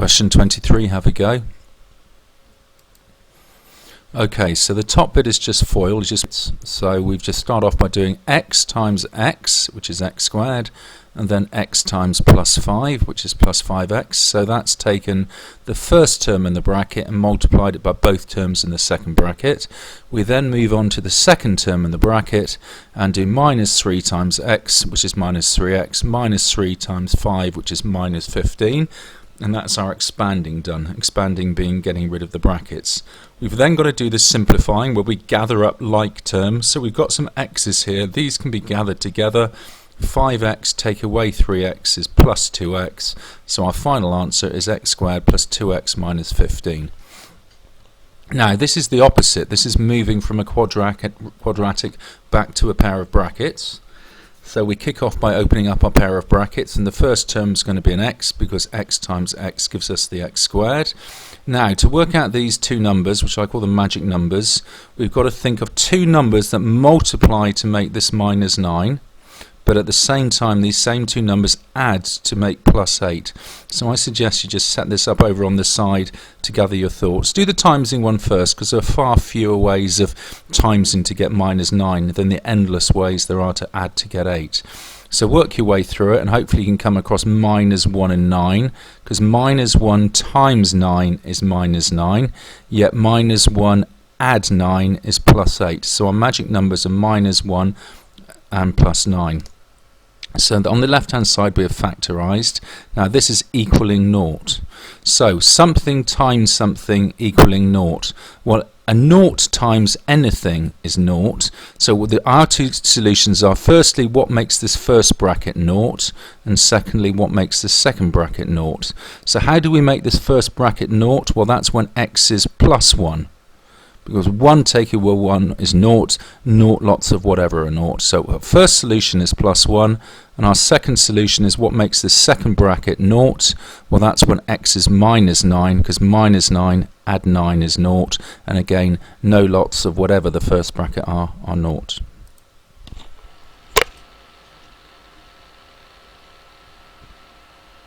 Question 23, have a go. Okay, so the top bit is just FOIL, so we've just start off by doing x times x, which is x squared, and then x times plus 5, which is plus 5x. So that's taken the first term in the bracket and multiplied it by both terms in the second bracket. We then move on to the second term in the bracket and do minus 3 times x, which is minus 3x, minus 3 times 5, which is minus 15. And that's our expanding done, expanding being getting rid of the brackets. We've then got to do the simplifying where we gather up like terms. So we've got some x's here, these can be gathered together. 5x take away 3x is plus 2x, so our final answer is x squared plus 2x minus 15. Now this is the opposite, this is moving from a quadratic back to a pair of brackets. So we kick off by opening up our pair of brackets, and the first term is going to be an x because x times x gives us the x squared. Now to work out these two numbers, which I call the magic numbers, we've got to think of two numbers that multiply to make this minus 9, but at the same time these same two numbers add to make plus 8. So I suggest you just set this up over on the side to gather your thoughts. Do the timesing one first, because there are far fewer ways of timesing to get minus 9 than the endless ways there are to add to get 8. So work your way through it and hopefully you can come across minus 1 and 9, because minus 1 times 9 is minus 9, yet minus 1 add 9 is plus 8. So our magic numbers are minus 1 and plus 9. So on the left hand side we have factorized. Now this is equaling naught. So something times something equaling naught. Well, a naught times anything is naught. So our two solutions are firstly what makes this first bracket naught, and secondly what makes this second bracket naught. So how do we make this first bracket naught? Well, that's when x is plus 1. Because 1 take away 1 is naught, naught lots of whatever are naught. So our first solution is plus 1, and our second solution is what makes this second bracket naught. Well, that's when x is minus 9, because minus 9 add 9 is naught, and again no lots of whatever the first bracket are naught.